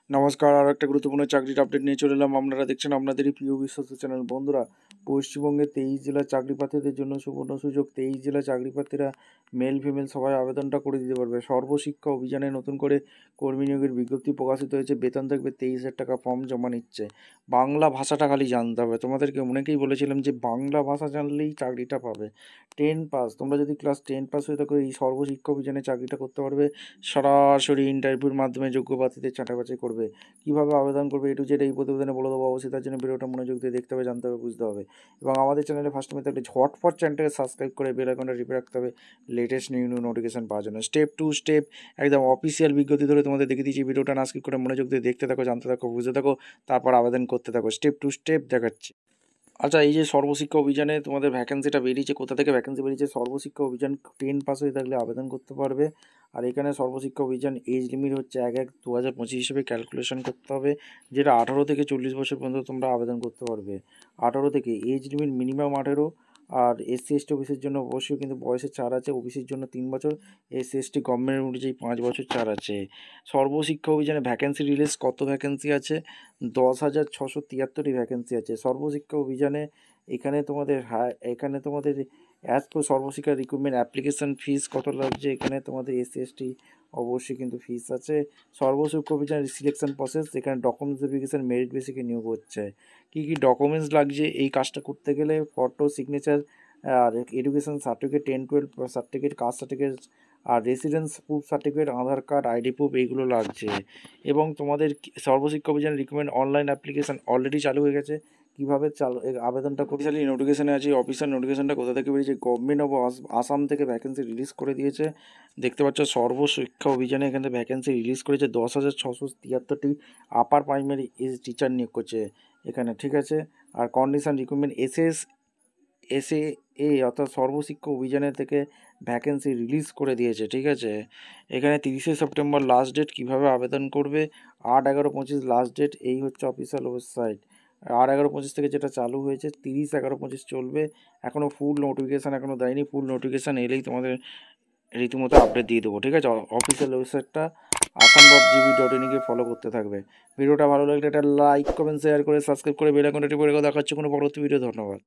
নমস্কার, আর একটা গুরুত্বপূর্ণ চাকরির আপডেট নিয়ে চলে এলাম। আপনারা দেখছেন আপনাদেরই প্রিয় বিশ্বস্ত চ্যানেল। বন্ধুরা, পশ্চিমবঙ্গে 23 জেলার চাকরি প্রার্থীদের জন্য সুবর্ণ সুযোগ। 23 জেলার চাকরি প্রার্থীরা মেল ফিমেল সবাই আবেদনটা করে দিতে পারবে। সর্বশিক্ষা অভিযানে নতুন করে কর্মী নিয়োগের বিজ্ঞপ্তি প্রকাশিত হয়েছে। বেতন থাকবে 23,000 টাকা। ফর্ম জমা নিচ্ছে। বাংলা ভাষাটা খালি জানতে হবে। তোমাদেরকে অনেকেই বলেছিলাম যে বাংলা ভাষা জানলেই চাকরিটা পাবে। 10 পাস, তোমরা যদি ক্লাস 10 পাস হয়ে থাকো এই সর্বশিক্ষা অভিযানে চাকরিটা করতে পারবে। সরাসরি ইন্টারভিউর মাধ্যমে যোগ্য প্রার্থীদের ছাঁটাই বাছাই করবে। কীভাবে আবেদন করবে এটু যেটা এই প্রতিবেদনে বলে দেবো। অবশ্যই তার জন্য ভিডিওটা মনোযোগ দিয়ে দেখতে হবে, জানতে হবে, বুঝতে হবে। এবং আমাদের চ্যানেলে ফার্স্ট টাইমে থাকলে ঝটপট চ্যানেলটাকে সাবস্ক্রাইব করে বেল আইকনটা টিপে রাখতে হবে লেটেস্ট নিউ নোটিফিকেশন পাওয়ার জন্য। স্টেপ টু স্টেপ একদম অফিসিয়াল বিজ্ঞপ্তি ধরে তোমাদের দেখে দিয়েছি। ভিডিওটা না স্কিপ করে মনোযোগ দিয়ে দেখতে থাকো, জানতে থাকো, বুঝতে থাকো, তারপর আবেদন করতে থাকো। স্টেপ টু স্টেপ দেখাচ্ছি। আচ্ছা, এই যে সর্বশিক্ষা অভিযানে তোমাদের ভ্যাকেন্সিটা বেরিয়েছে, কোথা থেকে ভ্যাকেন্সি বেরিয়েছে? সর্বশিক্ষা অভিযান 10 পাস হয়ে থাকলে আবেদন করতে পারবে। আর এখানে সর্বশিক্ষা অভিযান এজ লিমিট হচ্ছে 1/1/2025 হিসেবে ক্যালকুলেশন করতে হবে, যেটা 18 থেকে 40 বছর পর্যন্ত তোমরা আবেদন করতে পারবে। 18 থেকে এজ লিমিট মিনিমাম 18। আর এসসি এসটি ওবিসির জন্য অবশ্যই কিন্তু বয়সের ছাড় আছে। ওবিসির জন্য 3 বছর, এসসি এসটি গভর্নমেন্ট অনুযায়ী 5 বছর ছাড় আছে। সর্বশিক্ষা অভিযানে ভ্যাকেন্সি রিলিজ কত ভ্যাকেন্সি আছে? 10,673টি ভ্যাকেন্সি আছে সর্বশিক্ষা অভিযানে। এখানে তোমাদের as per Sarvashiksha recruitment application fees কত লাগছে? এখানে তোমাদের এসসি এসটি অবশ্যই কিন্তু ফিস আছে। সর্বশিক্ষা অভিযান সিলেকশন প্রসেস, এখানে ডকুমেন্টস ভেরিফিকেশন মেরিট বেসিকে নিয়োগ হচ্ছে। কী কী ডকুমেন্টস লাগছে এই কাজটা করতে গেলে? ফটো, সিগনেচার, আর education certificate, 10-12 certificate, caste certificate, আর residence proof certificate, Aadhaar card, ID proof, এইগুলো লাগছে। এবং তোমাদের Sarva Shiksha Abhiyan recruitment online application already চালু হয়ে গেছে। কীভাবে আবেদনটা অফিসিয়ালি নোটিফিকেশানে আছে। অফিসিয়াল নোটিফিকেশানটা কোথা থেকে বেরিয়েছে? গভর্নমেন্ট অফ আসাম থেকে ভ্যাকেন্সি রিলিজ করে দিয়েছে। দেখতে পাচ্ছ সর্বশিক্ষা অভিযানে এখান থেকে ভ্যাকেন্সি রিলিজ করেছে। 10,673টি আপার প্রাইমারি টিচার নিয়োগ করছে এখানে, ঠিক আছে। আর কন্ডিশন রিক্রুটমেন্ট এসএ অর্থাৎ সর্বশিক্ষা অভিযানের থেকে ভ্যাকেন্সি রিলিজ করে দিয়েছে, ঠিক আছে। এখানে 30শে সেপ্টেম্বর লাস্ট ডেট। কীভাবে আবেদন করবে? 8/11/25 লাস্ট ডেট। এই হচ্ছে অফিসিয়াল ওয়েবসাইট। 8/11/25 থেকে যেটা চালু হয়েছে 30/11/25 চলবে। এখনও ফুল নোটিফিকেশান এখনও দেয়নি। ফুল নোটিফিকেশান এলেই তোমাদের রীতিমতো আপডেট দিয়ে দেবো, ঠিক আছে। অফিসিয়াল ওয়েবসাইটটা assam.gv.in গিয়ে ফলো করতে থাকবে। ভিডিওটা ভালো লাগলে একটা লাইক, কমেন্ট, শেয়ার করে সাবস্ক্রাইব করে বেল আইকনটা টিপে রেখে দেখাচ্ছে কোনো পরবর্তী ভিডিও। ধন্যবাদ।